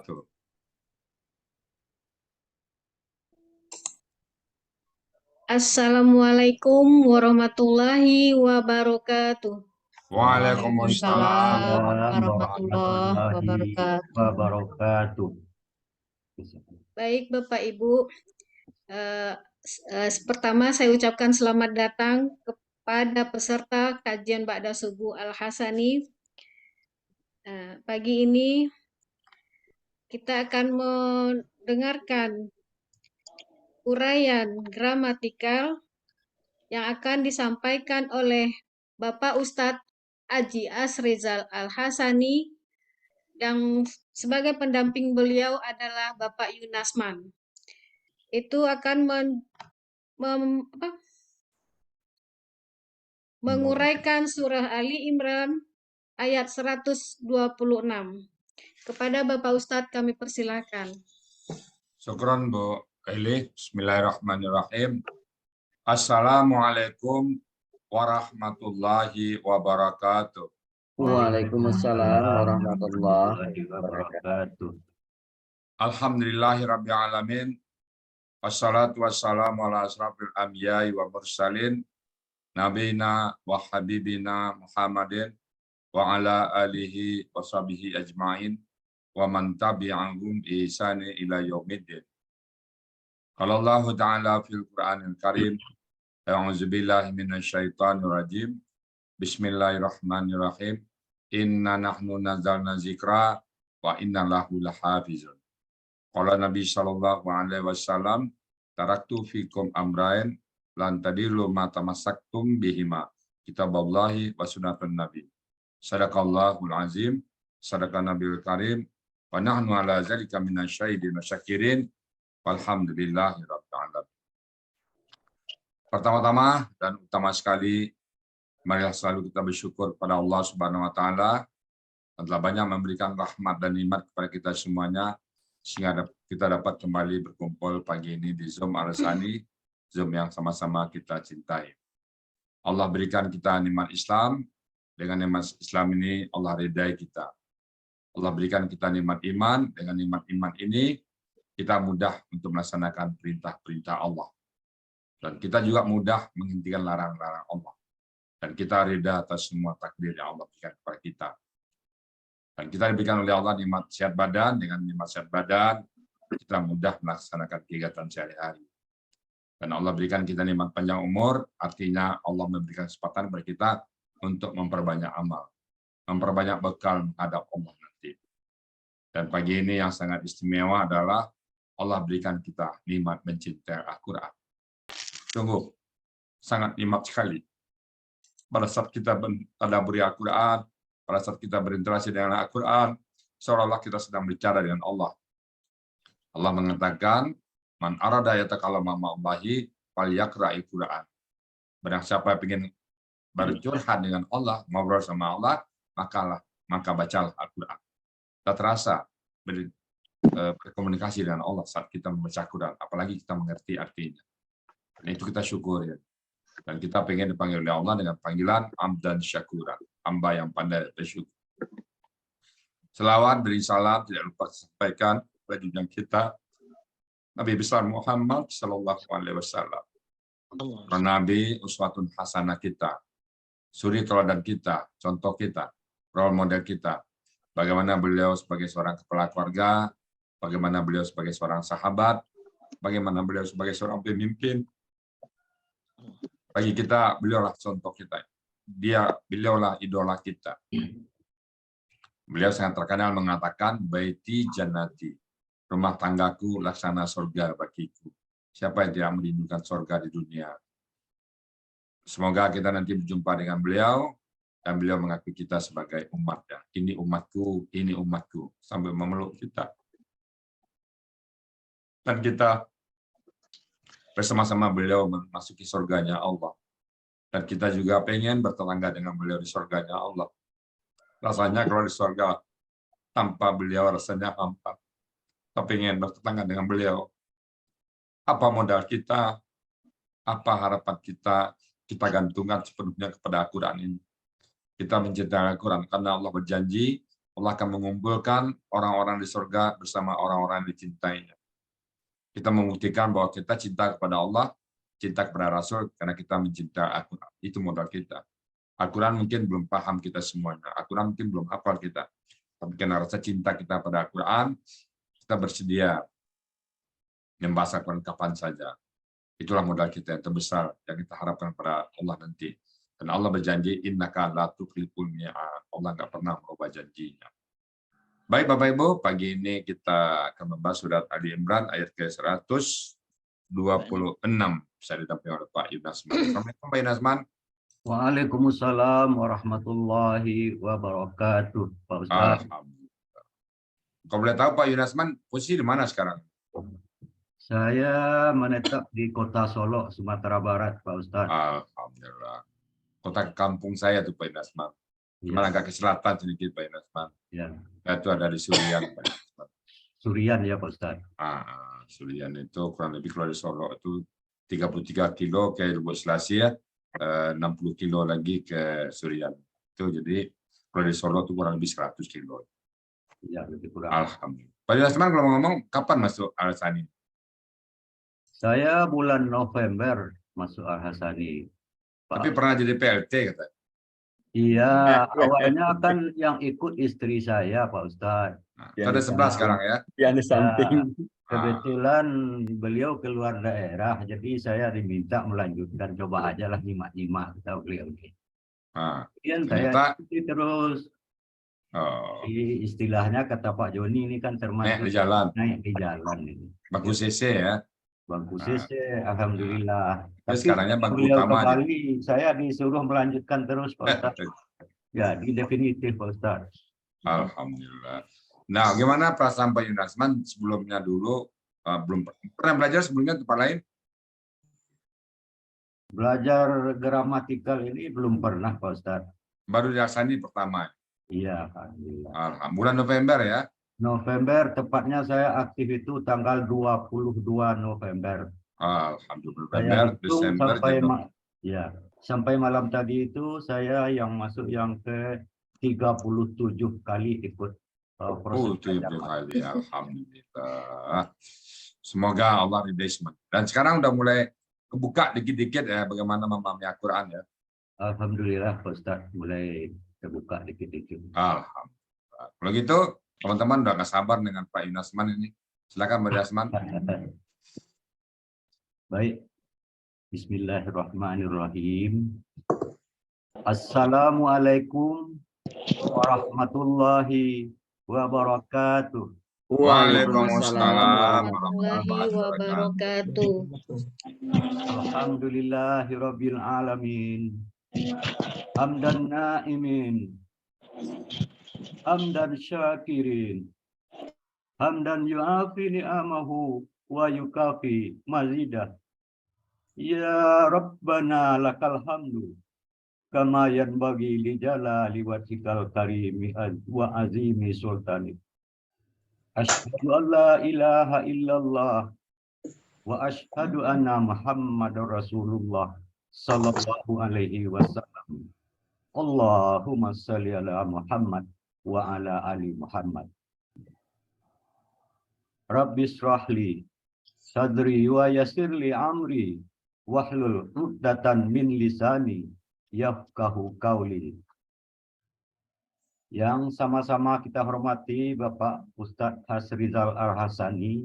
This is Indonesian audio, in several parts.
Tuh. Assalamualaikum warahmatullahi wabarakatuh. Waalaikumsalam Waalaikumsalam Waalaikumsalam warahmatullahi warahmatullahi wabarakatuh. wabarakatuh. Baik Bapak Ibu, pertama saya ucapkan selamat datang kepada peserta kajian Ba'da Subuh Al-Hasani. Pagi ini kita akan mendengarkan uraian gramatikal yang akan disampaikan oleh Bapak Ustadz Aji Asrizal Al-Hasani, yang sebagai pendamping beliau adalah Bapak Yunasman. Itu akan menguraikan surah Ali Imran ayat 126. Kepada Bapak Ustadz kami persilahkan. Syukron Bu Eli. Bismillahirrahmanirrahim. Assalamualaikum warahmatullahi wabarakatuh. Waalaikumsalam warahmatullahi wabarakatuh. Alhamdulillahirabbil alamin. Wassalatu wassalamu ala asrafil anbiya'i wa mursalin nabiyina wa habibina Muhammadin wa ala alihi wa sahbihi ajma'in wa man tabi'ahum bi ihsani ila yaumiddin. Qala Allah Ta'ala fil Qur'anil Karim, a'udzu billahi minasyaitonir rajim. Bismillahirrahmanirrahim. Inna nahnu nazzalna dzikra wa inna lahu lahafizun. Qala Nabi sallallahu alaihi wasallam, taraktu fikum amrain lan tadillu ma tamassaktum bihima, kitaballahi wa sunnatun nabi. Sadaqallahul azim, sadaqan nabiyul karim, wa nahnu ala zalika minasyahidin wa syakirin, walhamdulillahi rabbil alamin. Pertama-tama dan utama sekali, marilah selalu kita bersyukur pada Allah Subhanahu wa taala yang telah banyak memberikan rahmat dan nikmat kepada kita semuanya, sehingga kita dapat kembali berkumpul pagi ini di Zoom Al-Hasani, Zoom yang sama-sama kita cintai. Allah berikan kita nikmat Islam, dengan nikmat Islam ini Allah ridai kita. Allah berikan kita nikmat iman, dengan nikmat iman ini kita mudah untuk melaksanakan perintah-perintah Allah. Dan kita juga mudah menghentikan larang-larang Allah. Dan kita ridha atas semua takdir yang Allah berikan kepada kita. Dan kita diberikan oleh Allah nikmat sehat badan, dengan nikmat sehat badan kita mudah melaksanakan kegiatan sehari-hari. Dan Allah berikan kita nikmat panjang umur, artinya Allah memberikan kesempatan kepada kita untuk memperbanyak amal, memperbanyak bekal menghadap Allah nanti. Dan pagi ini yang sangat istimewa adalah Allah berikan kita nikmat mencintai Al-Quran. Sungguh sangat nikmat sekali pada saat kita mentadabburi Al-Quran, pada saat kita berinteraksi dengan Al-Quran, seolah-olah kita sedang bicara dengan Allah. Allah mengatakan, man arada yatakallama ma'allahi falyaqra'il Quran. Barang siapa yang ingin bercurhat dengan Allah, ngobrol sama Allah, maka bacalah Al-Quran. Kita terasa berkomunikasi dengan Allah saat kita membaca Al-Quran, apalagi kita mengerti artinya. Dan itu kita syukur ya. Dan kita pengen dipanggil oleh Allah dengan panggilan Amdan Syakuran, hamba yang pandai bersyukur. Selawat beri salam tidak lupa disampaikan kepada junjungan kita Nabi besar Muhammad Sallallahu Alaihi Wasallam. Nabi uswatun hasanah kita, suri teladan kita, contoh kita, role model kita. Bagaimana beliau sebagai seorang kepala keluarga, bagaimana beliau sebagai seorang sahabat, bagaimana beliau sebagai seorang pemimpin. Bagi kita, beliaulah contoh kita. Beliaulah idola kita. Beliau sangat terkenal mengatakan, baiti jannati, rumah tanggaku laksana surga bagiku. Siapa yang tidak merindukan surga di dunia? Semoga kita nanti berjumpa dengan beliau, dan beliau mengakui kita sebagai umatnya. Ini umatku, sambil memeluk kita. Dan kita bersama-sama beliau memasuki surganya Allah. Dan kita juga pengen bertetangga dengan beliau di surganya Allah. Rasanya kalau di surga tanpa beliau rasanya hampa. Kita pengen bertetangga dengan beliau. Apa modal kita? Apa harapan kita? Kita gantungkan sepenuhnya kepada Al-Quran ini. Kita mencintai Al-Quran karena Allah berjanji Allah akan mengumpulkan orang-orang di surga bersama orang-orang yang dicintainya. Kita membuktikan bahwa kita cinta kepada Allah, cinta kepada Rasul, karena kita mencintai Al-Quran. Itu modal kita. Al-Quran mungkin belum paham kita semuanya. Al-Quran mungkin belum hafal kita. Tapi karena rasa cinta kita pada Al-Quran, kita bersedia membaca Al-Quran kapan saja. Itulah modal kita yang terbesar yang kita harapkan pada Allah nanti. Dan Allah berjanji, innaka la tukhliful mi'ad. Allah nggak pernah merubah janjinya. Baik Bapak Ibu, pagi ini kita akan membahas surat Ali Imran ayat ke-126. Bisa didampingi oleh Pak Yunasman. Assalamualaikum Pak Yunasman. Waalaikumsalam warahmatullahi wabarakatuh, Pak Ustaz. Alhamdulillah. Kalau boleh tahu Pak Yunasman, posisi di mana sekarang? Saya menetap di Kota Solo, Sumatera Barat, Pak Ustaz. Alhamdulillah. Kota kampung saya tuh Pak Yunasman. Cuma agak ke selatan sedikit Pak Yunasman. Ya. Itu ada di Surian Pak Yunasman. Surian ya Pak Ustaz. Surian itu kurang lebih kalau di Solo itu 33 kilo ke Lubuk Selasi ya. 60 kilo lagi ke Surian. Itu jadi kalau di Solo itu kurang lebih 100 kilo. Ya, lebih kurang. Alhamdulillah. Pak Yunasman kalau ngomong kapan masuk Al-Hasani? Saya bulan November masuk Al-Hasani. Tapi pernah jadi PLT kata. Iya, awalnya kan yang ikut istri saya, Pak Ustaz. Ada 11 sekarang ya. Yang di samping. Kebetulan beliau keluar daerah, jadi saya diminta melanjutkan, coba aja lah nyimak-nyimak kita beliau ini. Kemudian saya ikuti terus. Istilahnya kata Pak Joni ini kan termasuk naik di jalan ini. Bangku CC ya. Bangku CC, alhamdulillah. Tapi sekarangnya bangku beliau utama kembali, saya disuruh melanjutkan terus Pak Ustaz. Jadi definitif Pak Ustaz. Alhamdulillah. Nah, gimana perasaan Pak Yunasman sebelumnya dulu? Belum pernah belajar sebelumnya tempat lain? Belajar gramatikal ini belum pernah Pak Ustaz. Baru di Al-Hasani pertama? Iya, alhamdulillah. Alhamdulillah. Bulan November ya? November, tepatnya saya aktif itu tanggal 22 November. Alhamdulillah. Desember, sampai malam tadi itu saya yang masuk yang ke 37 kali ikut proses. 7 kali, alhamdulillah. Semoga Allah ridai semua. Dan sekarang udah mulai kebuka dikit-dikit ya bagaimana memahami Al-Quran ya. Alhamdulillah Pak Ustaz, mulai terbuka dikit-dikit. Alhamdulillah. Kalau gitu teman-teman udah gak sabar dengan Pak Yunasman ini. Silakan Pak Yunasman. Baik. Bismillahirrahmanirrahim. Assalamualaikum warahmatullahi wabarakatuh. Waalaikumsalam warahmatullahi wabarakatuh. Alhamdulillahirabbil alamin. Hamdan naimin. Hamdan syakirin. Hamdan yu'afi ni'amahu wa yukafi mazidah. Ya Rabbana lakal hamdu. Kama yanbaghi li jalali wajhikal karimi wa azimi sultanik. Asyhadu an la ilaha illallah wa asyhadu anna Muhammadar Rasulullah sallallahu alaihi wasallam. Allahumma shalli ala Muhammad wa ala ali Muhammad. Rabbi shrahli sadri wa yassirli amri wahlul 'uqdatan min lisani yafqahu qawli. Yang sama-sama kita hormati Bapak Ustadz Hasrizal Al-Hasani,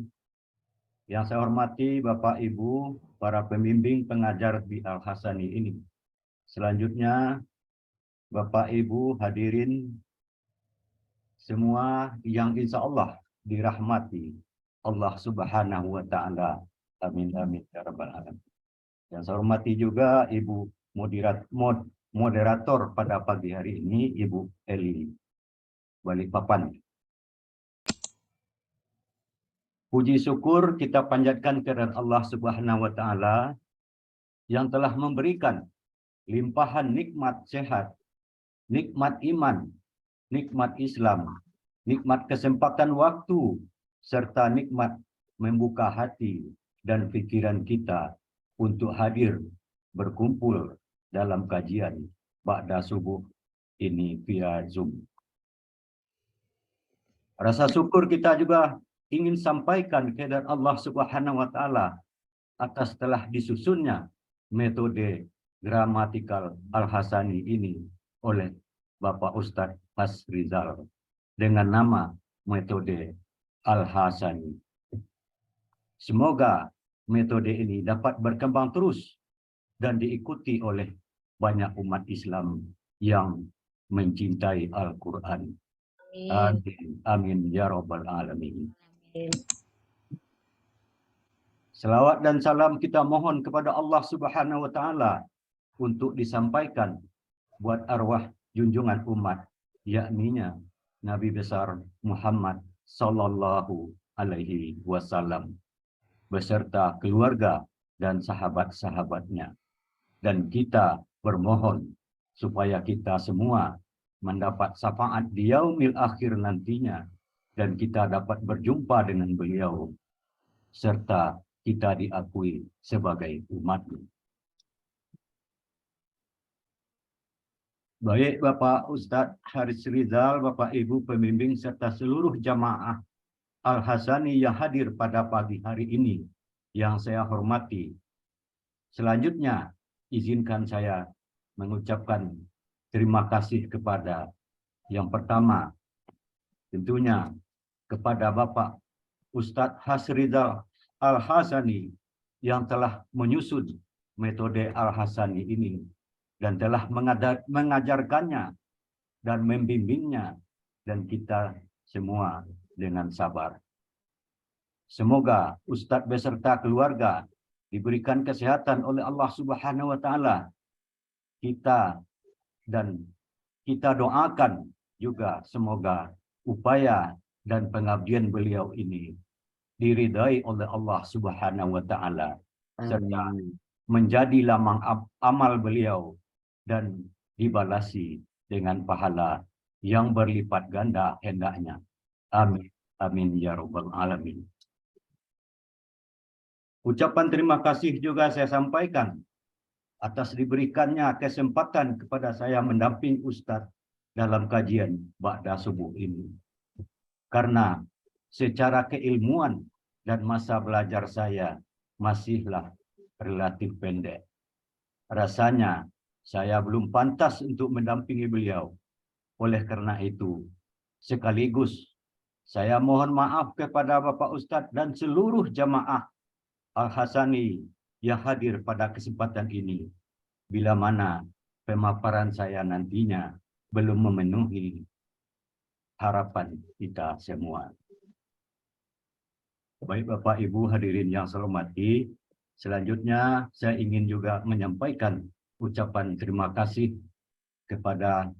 yang saya hormati Bapak Ibu para pembimbing pengajar di Al-Hasani ini. Selanjutnya Bapak Ibu hadirin semua yang insya Allah dirahmati Allah Subhanahu wa Ta'ala. Amin amin ya rabbal alamin. Yang saya hormati juga Ibu moderator pada pagi hari ini, Ibu Eli Balikpapan. Puji syukur kita panjatkan kepada Allah Subhanahu wa Ta'ala yang telah memberikan limpahan nikmat sehat, nikmat iman, nikmat Islam, nikmat kesempatan waktu, serta nikmat membuka hati dan pikiran kita untuk hadir berkumpul dalam kajian ba'da subuh ini via Zoom. Rasa syukur kita juga ingin sampaikan kepada Allah Subhanahu wa taala atas telah disusunnya metode gramatikal Al-Hasani ini oleh Bapak Ustadz Hasrizal dengan nama metode Al-Hasani. Semoga metode ini dapat berkembang terus dan diikuti oleh banyak umat Islam yang mencintai Al-Quran. Amin. Amin ya rabbal alamin. Selawat dan salam kita mohon kepada Allah Subhanahu wa taala untuk disampaikan buat arwah junjungan umat, yakninya Nabi besar Muhammad sallallahu alaihi wasallam beserta keluarga dan sahabat-sahabatnya. Dan kita bermohon supaya kita semua mendapat syafaat di yaumil akhir nantinya dan kita dapat berjumpa dengan beliau serta kita diakui sebagai umatnya. Baik Bapak Ustadz Hasrizal, Bapak Ibu pembimbing serta seluruh jamaah Al-Hasani yang hadir pada pagi hari ini yang saya hormati. Selanjutnya izinkan saya mengucapkan terima kasih kepada yang pertama tentunya kepada Bapak Ustadz Hasrizal Al-Hasani yang telah menyusun metode Al-Hasani ini dan telah mengajarkannya dan membimbingnya dan kita semua dengan sabar. Semoga Ustadz beserta keluarga diberikan kesehatan oleh Allah Subhanahu wa taala. Kita doakan juga semoga upaya dan pengabdian beliau ini diridai oleh Allah Subhanahu wa taala serta menjadi lamang amal beliau dan dibalasi dengan pahala yang berlipat ganda hendaknya. Amin. Amin ya rabbal alamin. Ucapan terima kasih juga saya sampaikan atas diberikannya kesempatan kepada saya mendamping Ustadz dalam kajian ba'da subuh ini. Karena secara keilmuan dan masa belajar saya masihlah relatif pendek. Rasanya saya belum pantas untuk mendampingi beliau. Oleh karena itu, sekaligus saya mohon maaf kepada Bapak Ustadz dan seluruh jamaah Al-Hasani yang hadir pada kesempatan ini. Bila mana pemaparan saya nantinya belum memenuhi harapan kita semua. Baik Bapak Ibu hadirin yang saya hormati, selanjutnya saya ingin juga menyampaikan ucapan terima kasih kepada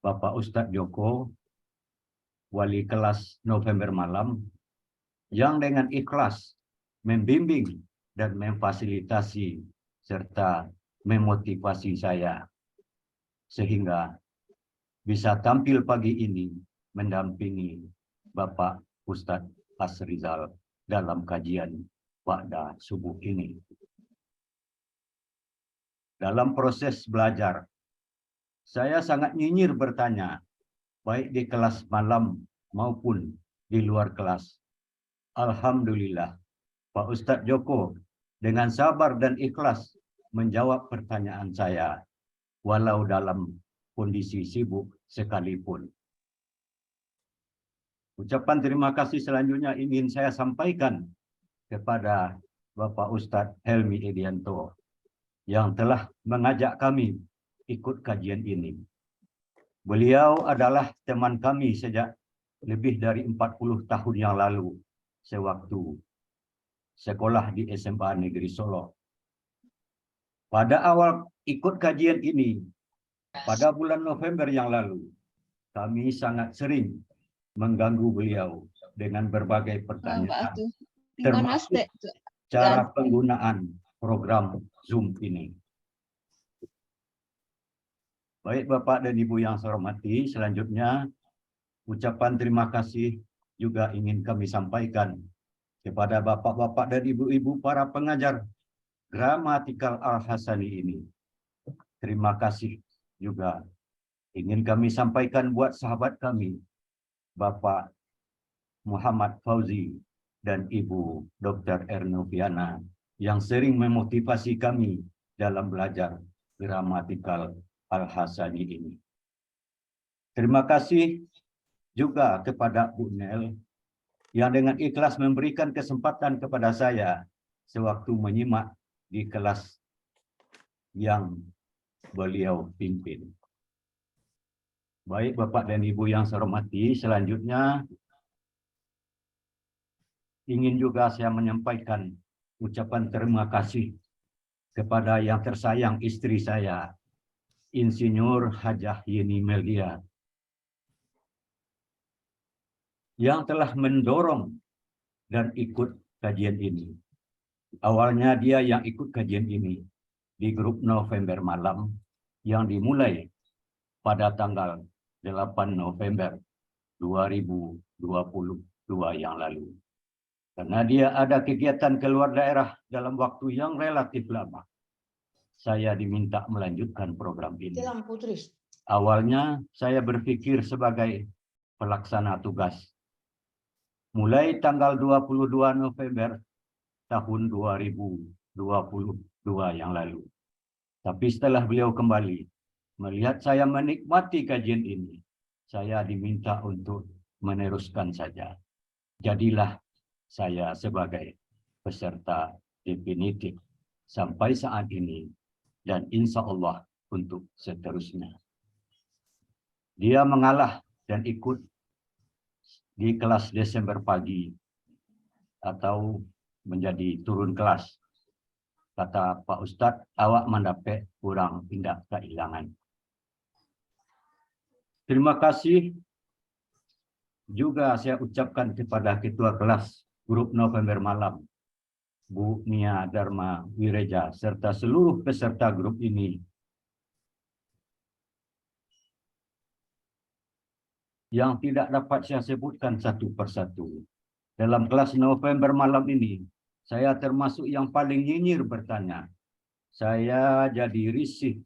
Bapak Ustadz Joko, wali kelas November Malam, yang dengan ikhlas membimbing dan memfasilitasi serta memotivasi saya sehingga bisa tampil pagi ini mendampingi Bapak Ustadz Hasrizal dalam kajian ba'da subuh ini. Dalam proses belajar, saya sangat nyinyir bertanya, baik di kelas malam maupun di luar kelas. Alhamdulillah, Pak Ustadz Joko dengan sabar dan ikhlas menjawab pertanyaan saya, walau dalam kondisi sibuk sekalipun. Ucapan terima kasih selanjutnya ingin saya sampaikan kepada Bapak Ustadz Helmi Edianto yang telah mengajak kami ikut kajian ini. Beliau adalah teman kami sejak lebih dari 40 tahun yang lalu sewaktu sekolah di SMA Negeri Solo. Pada awal ikut kajian ini, pada bulan November yang lalu, kami sangat sering mengganggu beliau dengan berbagai pertanyaan, termasuk cara penggunaan program Zoom ini. Baik Bapak dan Ibu yang saya hormati, selanjutnya ucapan terima kasih juga ingin kami sampaikan kepada Bapak-Bapak dan Ibu-Ibu para pengajar gramatikal Al-Hasani ini. Terima kasih juga ingin kami sampaikan buat sahabat kami, Bapak Muhammad Fauzi dan Ibu Dr. Ernoviana yang sering memotivasi kami dalam belajar gramatikal Al-Hasani ini. Terima kasih juga kepada Bu Nel yang dengan ikhlas memberikan kesempatan kepada saya sewaktu menyimak di kelas yang beliau pimpin. Baik Bapak dan Ibu yang saya hormati, selanjutnya ingin juga saya menyampaikan ucapan terima kasih kepada yang tersayang istri saya, Insinyur Hajah Yeni Melia, yang telah mendorong dan ikut kajian ini. Awalnya dia yang ikut kajian ini di grup November malam yang dimulai pada tanggal 8 November 2022 yang lalu. Karena dia ada kegiatan keluar daerah dalam waktu yang relatif lama, saya diminta melanjutkan program ini. Awalnya saya berpikir sebagai pelaksana tugas. Mulai tanggal 22 November tahun 2022 yang lalu. Tapi setelah beliau kembali, melihat saya menikmati kajian ini, saya diminta untuk meneruskan saja. Jadilah saya sebagai peserta definitif sampai saat ini dan insya Allah untuk seterusnya. Dia mengalah dan ikut di kelas Desember pagi atau menjadi turun kelas. Kata Pak Ustadz, awak mendapat kurang tindak kehilangan. Terima kasih juga saya ucapkan kepada Ketua Kelas Grup November Malam, Bu Nia Dharma Wireja, serta seluruh peserta grup ini yang tidak dapat saya sebutkan satu persatu. Dalam kelas November malam ini, saya termasuk yang paling nyinyir bertanya. Saya jadi risih.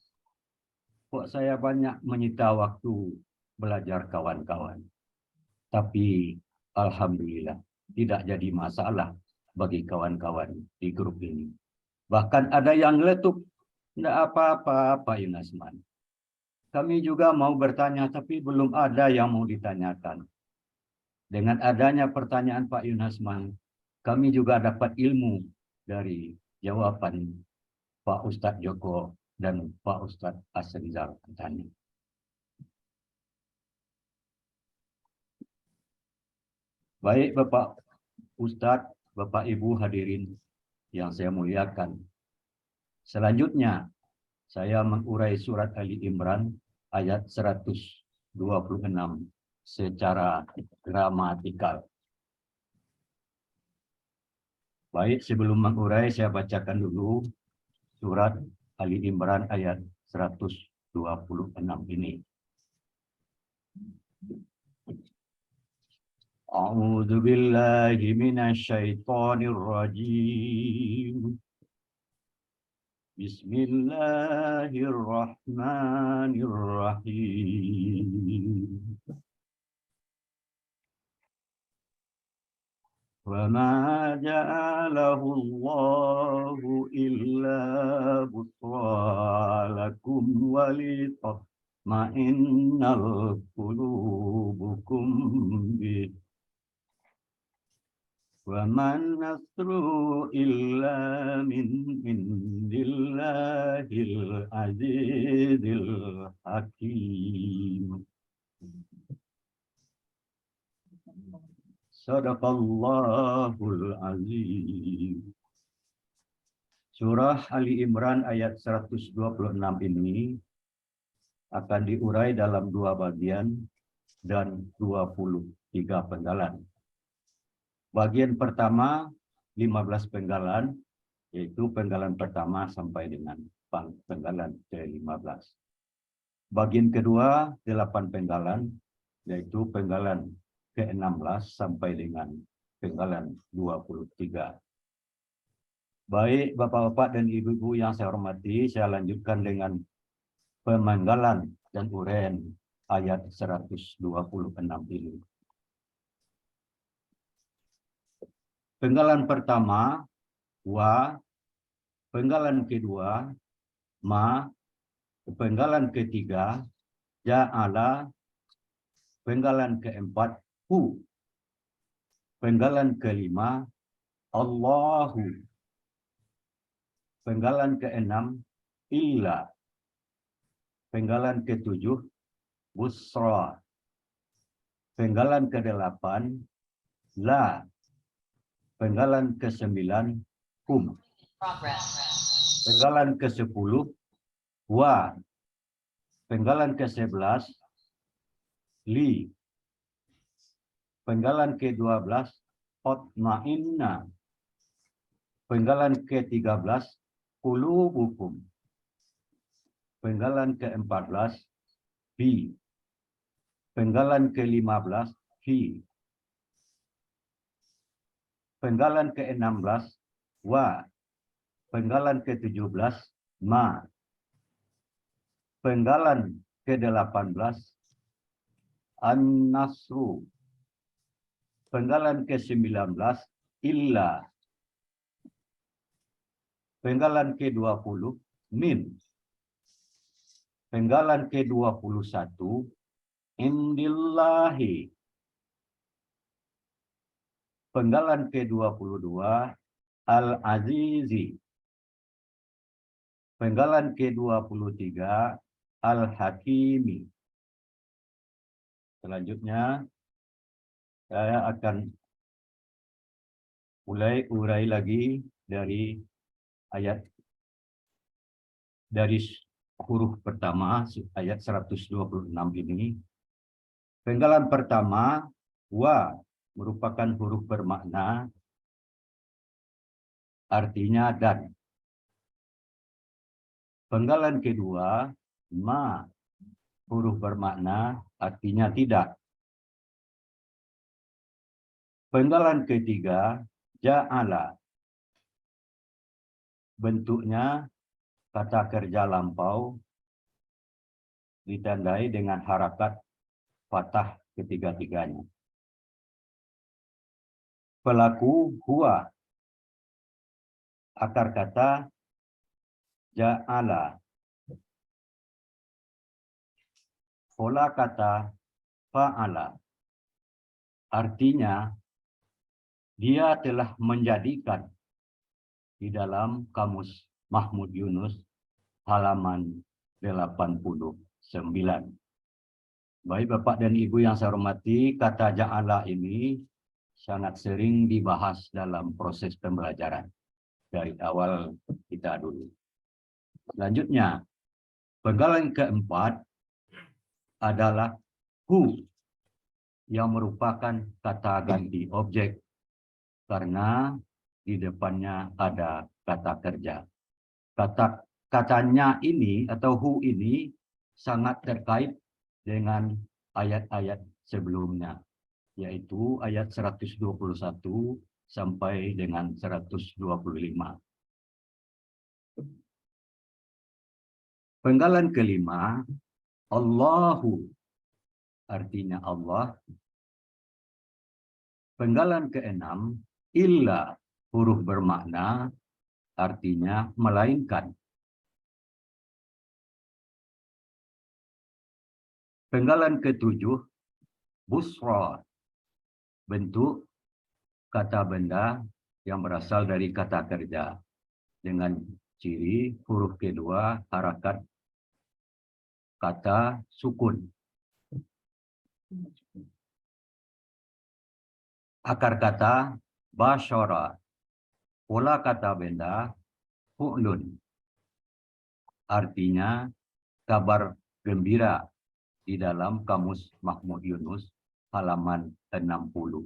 Kok saya banyak menyita waktu belajar kawan-kawan. Tapi alhamdulillah tidak jadi masalah bagi kawan-kawan di grup ini. Bahkan ada yang letup. Tidak apa-apa Pak Yunasman. Kami juga mau bertanya, tapi belum ada yang mau ditanyakan. Dengan adanya pertanyaan Pak Yunasman, kami juga dapat ilmu dari jawaban Pak Ustadz Joko dan Pak Ustadz Asrizal Antani. Baik Bapak Ustadz, Bapak Ibu hadirin yang saya muliakan. Selanjutnya, saya mengurai surat Ali Imran ayat 126 secara gramatikal. Baik, sebelum mengurai saya bacakan dulu surat Ali Imran ayat 126 ini. A'udzu billahi minasyaitonir rajim. Bismillahirrahmanirrahim. Wa ma ja'alahu Allahu illa busra lakum wa litatma'innal qulubukum bih. Wa man nasru illa min indillahil azizil hakim. Sadaqallahul azim. Surah Ali Imran ayat 126 ini akan diurai dalam 2 bagian dan 23 penggalan. Bagian pertama 15 penggalan, yaitu penggalan pertama sampai dengan penggalan ke-15. Bagian kedua 8 penggalan, yaitu penggalan ke-16 sampai dengan penggalan 23. Baik Bapak-bapak dan Ibu-ibu yang saya hormati, saya lanjutkan dengan pemenggalan dan uraian ayat 126 ini. Penggalan pertama, wa. Penggalan kedua, ma. Penggalan ketiga, ja'ala. Penggalan keempat, hu. Penggalan kelima, Allahu. Penggalan keenam, illa. Penggalan ketujuh, busra. Penggalan kedelapan, la. Penggalan kesembilan, hum. Penggalan ke-10, wa. Penggalan ke-11, li. Penggalan ke-12, hotma'inna. Penggalan ke-13, qulubukum. Penggalan ke-14, bi. Penggalan ke-15, fi. Penggalan ke-16, wa. Penggalan ke-17, ma. Penggalan ke-18, an-nasru. Penggalan ke-19, illa. Penggalan ke-20, min. Penggalan ke-21, indillahi. Penggalan ke-22, al-azizi. Penggalan ke-23, al-hakimi. Selanjutnya, saya akan mulai urai lagi dari ayat, dari huruf pertama, ayat 126 ini. Penggalan pertama, wa, merupakan huruf bermakna, artinya dan. Penggalan kedua, ma, huruf bermakna, artinya tidak. Penggalan ketiga, ja'ala. Bentuknya kata kerja lampau, ditandai dengan harakat fathah ketiga-tiganya. Pelaku huwa. Akar kata ja'ala. Pola kata fa'ala. Artinya, dia telah menjadikan di dalam kamus Mahmud Yunus halaman 89. Baik Bapak dan Ibu yang saya hormati, kata ja'ala ini sangat sering dibahas dalam proses pembelajaran dari awal kita dulu. Selanjutnya, penggalan keempat adalah hu, yang merupakan kata ganti objek karena di depannya ada kata kerja. Katanya ini atau hu ini sangat terkait dengan ayat-ayat sebelumnya, yaitu ayat 121 sampai dengan 125. Penggalan kelima, Allahu, artinya Allah. Penggalan keenam, illa, huruf bermakna, artinya melainkan. Penggalan ketujuh, busra, bentuk kata benda yang berasal dari kata kerja dengan ciri huruf kedua harakat kata sukun. Akar kata basyara, pola kata benda fu'lun, artinya kabar gembira di dalam kamus Mahmud Yunus halaman 65.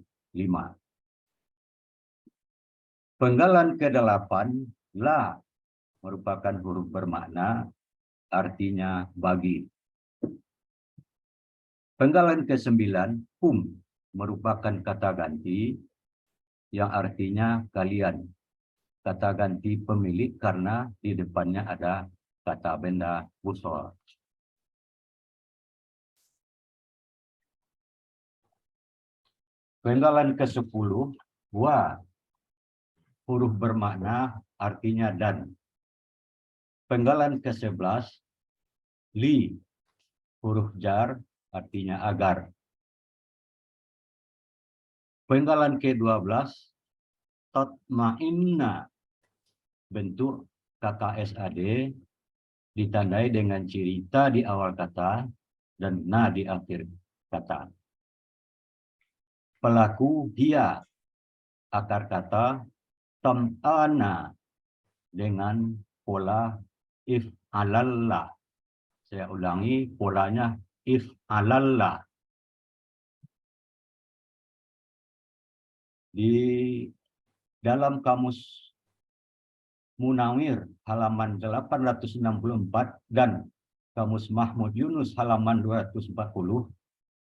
Penggalan ke-8, la, merupakan huruf bermakna, artinya bagi. Penggalan ke-9, hum, merupakan kata ganti yang artinya kalian. Kata ganti pemilik karena di depannya ada kata benda busra. Penggalan ke-10, wa, huruf bermakna artinya dan. Penggalan ke-11, li, huruf jar artinya agar. Penggalan ke-12, tatma'inna, bentuk KKSAD ditandai dengan ciri ta di awal kata dan na di akhir kata. Pelaku dia, akar kata tam'ana dengan pola if'alalla. Saya ulangi, polanya if'alalla. Di dalam kamus Munawir halaman 864 dan kamus Mahmud Yunus halaman 240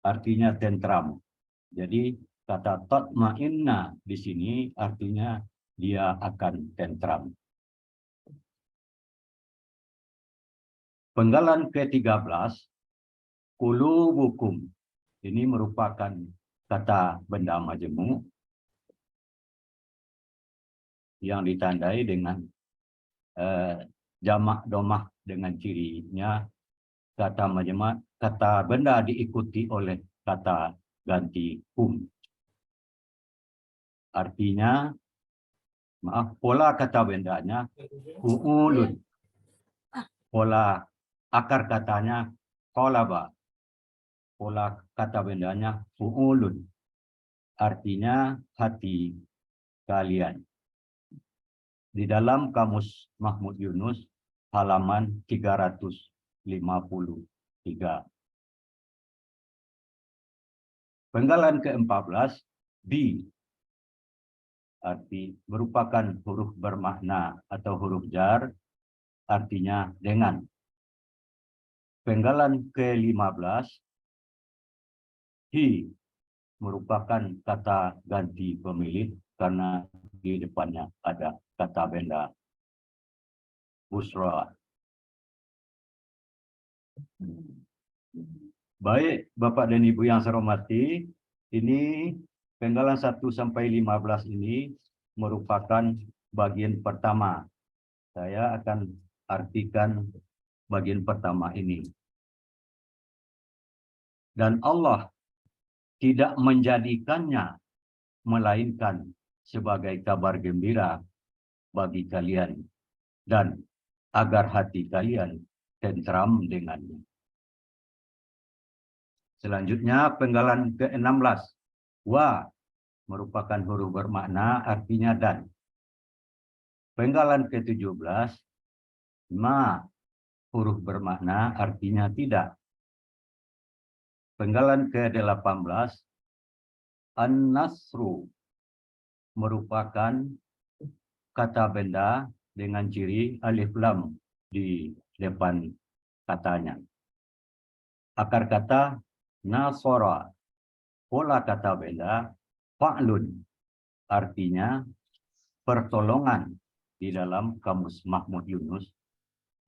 artinya tentram. Jadi kata tatma'inna di sini artinya dia akan tentram. Penggalan ke-13, qulubukum. Ini merupakan kata benda majemuk yang ditandai dengan jamak domah dengan cirinya kata majemuk, kata benda diikuti oleh kata ganti kum. Artinya, pola kata bendanya fu'ulun. Pola akar katanya qalaba. Pola kata bendanya fu'ulun. Artinya hati kalian. Di dalam kamus Mahmud Yunus halaman 353. Penggalan ke-14, bi, arti merupakan huruf bermakna atau huruf jar, artinya dengan. Penggalan ke-15, hi, merupakan kata ganti pemilik karena di depannya ada kata benda busra. Baik, Bapak dan Ibu yang saya hormati, ini penggalan 1 sampai 15 ini merupakan bagian pertama. Saya akan artikan bagian pertama ini. Dan Allah tidak menjadikannya melainkan sebagai kabar gembira bagi kalian dan agar hati kalian tentram dengannya. Selanjutnya penggalan ke-16. Wa merupakan huruf bermakna artinya dan. Penggalan ke-17. Ma huruf bermakna artinya tidak. Penggalan ke-18. An-nasru merupakan kata benda dengan ciri alif lam di depan katanya. Akar kata nasara, pola kata benda fa'lun, artinya pertolongan di dalam kamus Mahmud Yunus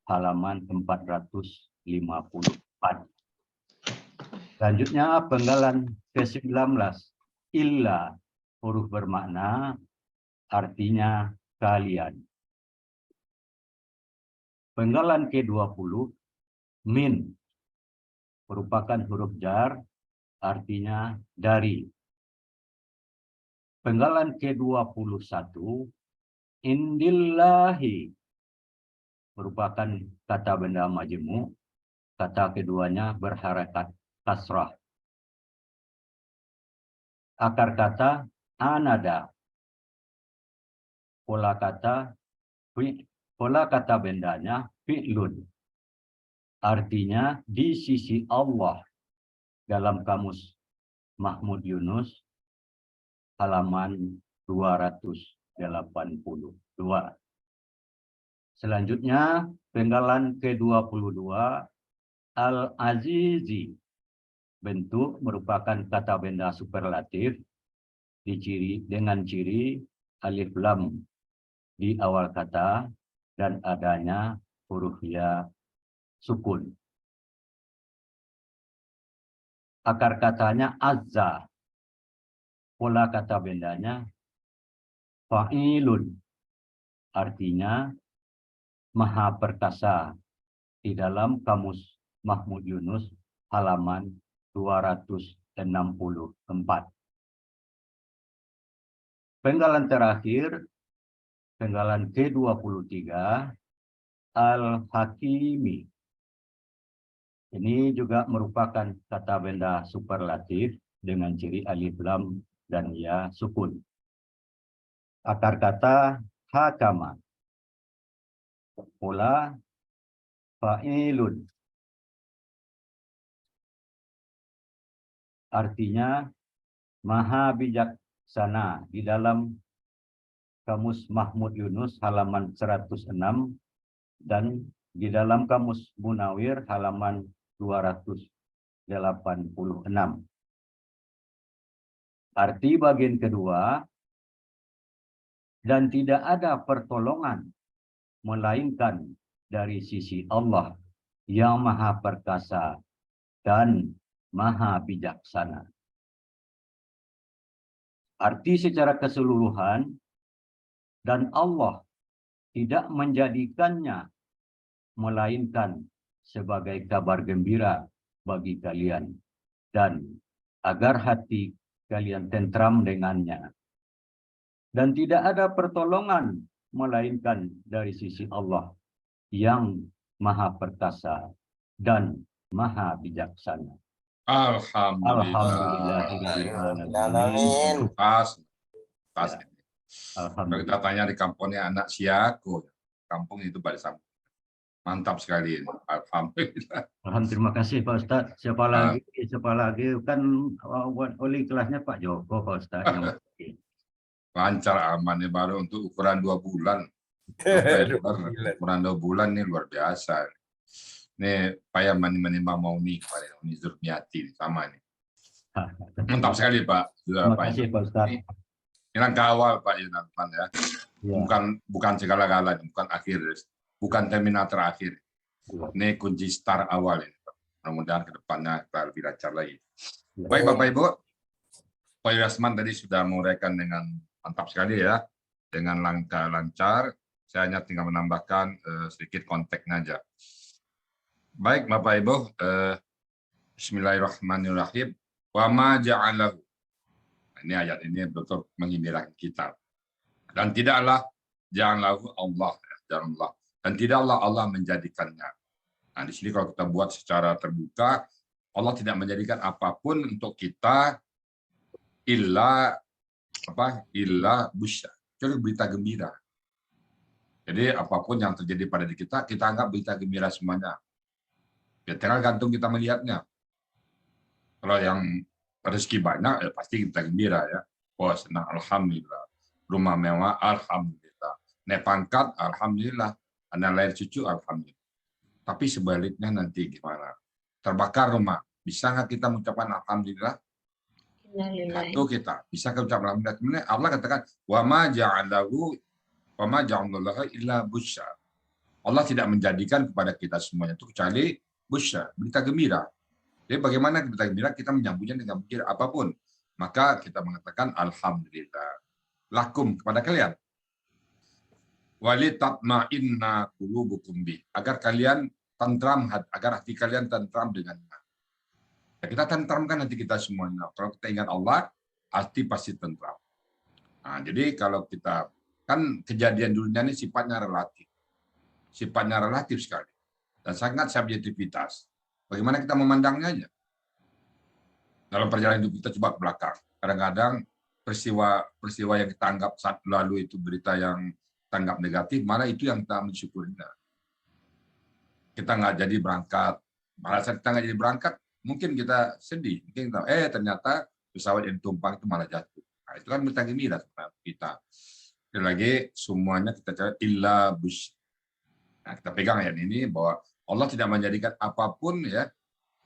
halaman 454. Selanjutnya penggalan ke-19, illa, huruf bermakna artinya kalian. Penggalan ke-20, min, merupakan huruf jar, artinya dari. Penggalan ke-21, indillahi, merupakan kata benda majemuk, kata keduanya berharakat kasrah. Akar kata anada, pola kata bendanya fi'lun, artinya di sisi Allah dalam kamus Mahmud Yunus halaman 282. Selanjutnya penggalan ke-22 al-azizi, bentuk merupakan kata benda superlatif dengan ciri alif lam di awal kata dan adanya huruf ya sukun. Akar katanya azza. Pola kata bendanya fa'ilun, artinya Maha Perkasa, di dalam Kamus Mahmud Yunus halaman 264. Penggalan terakhir, penggalan ke-23, Al-Hakimi. Ini juga merupakan kata benda superlatif dengan ciri alif lam dan ya sukun. Akar kata hakama. Pula fa'ilun. Artinya maha bijaksana, di dalam Kamus Mahmud Yunus halaman 106 dan di dalam Kamus Munawir halaman 286. Arti bagian kedua, dan tidak ada pertolongan melainkan dari sisi Allah yang Maha Perkasa dan Maha Bijaksana. Arti secara keseluruhan, dan Allah tidak menjadikannya melainkan sebagai kabar gembira bagi kalian, dan agar hati kalian tentram dengannya. Dan tidak ada pertolongan melainkan dari sisi Allah yang Maha Perkasa dan Maha Bijaksana. Alhamdulillah. Amin. Pas. Ya. Kalau Alhamdulillah. kita tanya di kampungnya anak siako, kampung itu pada sama. Mantap sekali. Alhamdulillah. Alhamdulillah, terima kasih Pak Ustadz. Siapa lagi kan oleh kelasnya Pak Joko Pak Ustadz. Yang Lancar aman nih, baru untuk ukuran 2 bulan. Ukuran 2 bulan nih luar biasa. Nih payah menimba mau nih kepada Uni Zurniati sama nih. Mantap sekali Pak. Sudah Terima kasih Pak Ustadz. Ini langkah awal Pak Yunanpan ya. Ya. Bukan segala-galanya, bukan akhir, bukan terminal terakhir. Ini kunci start awal ini. Mudah-mudahan ke depannya kita lebih lancar lagi. Baik Bapak Ibu, Pak Yasman tadi sudah menguraikan dengan mantap sekali ya, dengan langkah lancar. Saya hanya tinggal menambahkan sedikit konteksnya aja. Baik Bapak Ibu, Bismillahirrahmanirrahim. Wa ma ja'alahu. Ini ayat ini betul mengindirkan kita. Dan tidaklah janganlah Allah, dan tidaklah Allah menjadikannya. Nah, di sini kalau kita buat secara terbuka, Allah tidak menjadikan apapun untuk kita illa busyra, kecuali berita gembira. Jadi apapun yang terjadi pada diri kita anggap berita gembira semuanya. Ya, tergantung kita melihatnya. Kalau yang rezeki banyak, ya pasti kita gembira ya. Oh senang, alhamdulillah. Rumah mewah, alhamdulillah. Naik pangkat, alhamdulillah. Anak lahir cucu, alhamdulillah. Tapi sebaliknya nanti gimana? Terbakar rumah, bisa nggak kita mengucapkan alhamdulillah? Satu kita bisa mengucapkan alhamdulillah. Allah katakan, wa ma ja'alallahu illa busyra. Allah tidak menjadikan kepada kita semuanya itu kecuali busyra, berita gembira. Jadi bagaimana berita gembira? Kita menyambutnya dengan gembira apapun. Maka kita mengatakan alhamdulillah. Lakum kepada kalian. Walitatma'inna qulubukum bih. Agar kalian tentram, agar hati kalian tentram dengannya. Ya, kita tentramkan hati kita semuanya. Kalau kita ingat Allah, hati pasti tentram. Nah, jadi kalau kita, kan kejadian dunia ini sifatnya relatif. Sifatnya relatif sekali. Dan sangat subjektivitas. Bagaimana kita memandangnya aja. Dalam perjalanan hidup kita coba ke belakang. Kadang-kadang peristiwa yang kita anggap saat lalu itu berita yang kita anggap negatif, malah itu yang kita mensyukurinya. Kita nggak jadi berangkat. Malah saat kita nggak jadi berangkat, mungkin kita sedih. Mungkin kita, ternyata pesawat yang tumpang itu malah jatuh. Nah, itu kan berita gembira kita. Dan lagi semuanya kita cari illa busyra. Nah, kita pegang ayat ini bahwa Allah tidak menjadikan apapun ya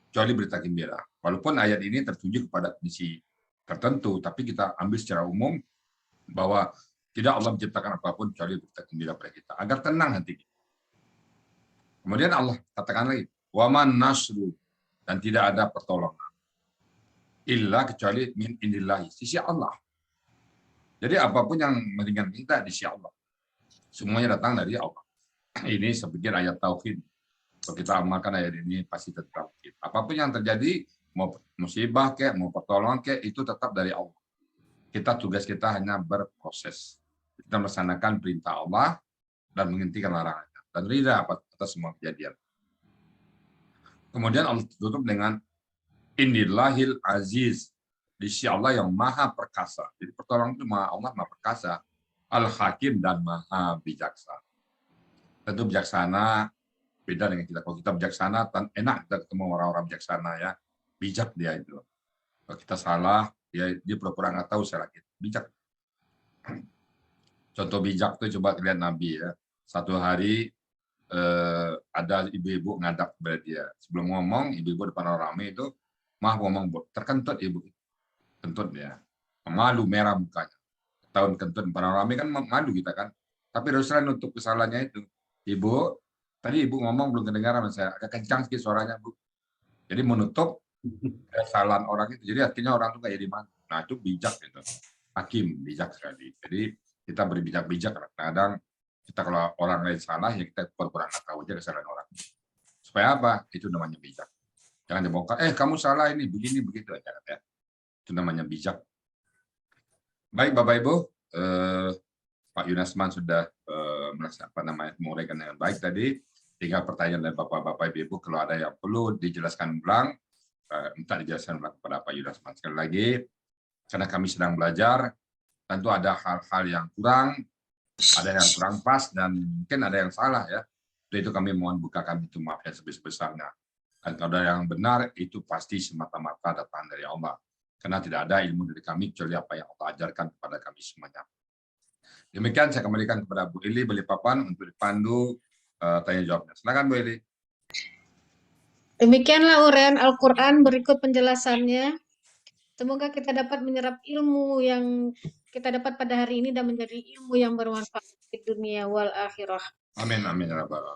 kecuali berita gembira. Walaupun ayat ini tertuju kepada kondisi tertentu, tapi kita ambil secara umum bahwa tidak Allah menciptakan apapun kecuali berita gembira pada kita, agar tenang hati kita. Kemudian Allah katakan lagi, waman nasru, dan tidak ada pertolongan illa kecuali min indillahi, sisi Allah. Jadi apapun yang meringankan kita di sisi Allah. Semuanya datang dari Allah. Ini sebagian ayat tauhid. Kalau kita amalkan ayat ini pasti tetap tauhid. Apapun yang terjadi, mau musibah kek, mau pertolongan kek, itu tetap dari Allah. Tugas kita hanya berproses. Kita melaksanakan perintah Allah dan menghentikan larangannya. Dan ridha atas semua kejadian. Kemudian Allah tutup dengan Innillahil Aziz. Di sisi Allah yang maha perkasa. Jadi pertolongan itu Allah maha perkasa. Al-Hakim dan maha bijaksana. Tentu bijaksana beda dengan kita. Kalau kita bijaksana, enak kita ketemu orang-orang bijaksana ya. Bijak dia itu. Kalau kita salah, dia pura-pura nggak tahu salah kita. Bijak. Contoh bijak itu coba lihat Nabi ya. Satu hari ada ibu-ibu ngadap kepada dia. Sebelum ngomong, ibu-ibu depan orang ramai itu mah ngomong terkentut ibu. Kentut dia. Malu merah mukanya. Tahun kentut depan orang ramai kan malu kita kan. Tapi Rasulullah nutup kesalahannya itu. Ibu, tadi ibu ngomong belum kedengaran saya. Agak kencang sedikit suaranya, Bu. Jadi menutup kesalahan orang itu. Jadi akhirnya orang itu kayak jadi malu. Nah, itu bijak itu. Hakim, bijak sekali. Jadi kita berbijak-bijak. Kadang kita kalau orang lain salah, ya kita pura-pura nggak tahu aja kesalahan orang. Supaya apa? Itu namanya bijak. Jangan dibongkar, kamu salah ini, begini, begitu aja. Ya. Itu namanya bijak. Baik, Bapak-Ibu. Pak Yunasman sudah menguraikan dengan baik tadi. Tinggal pertanyaan dari Bapak-Bapak Ibu, kalau ada yang perlu dijelaskan ulang, minta dijelaskan ulang kepada Pak Yunasman. Sekali lagi, karena kami sedang belajar, tentu ada hal-hal yang kurang, ada yang kurang pas, dan mungkin ada yang salah ya. Itu kami mohon bukakan itu maaf yang sebesar-besarnya. Dan kalau ada yang benar, itu pasti semata-mata datang dari Allah. Karena tidak ada ilmu dari kami, kecuali apa yang Allah ajarkan kepada kami semuanya. Demikian saya kembalikan kepada Bu Ili Balikpapan untuk dipandu tanya jawabnya. Silakan Bu Ili. Demikianlah uraian Al-Quran, berikut penjelasannya. Semoga kita dapat menyerap ilmu yang kita dapat pada hari ini dan menjadi ilmu yang bermanfaat di dunia wal akhirah. Amin, amin.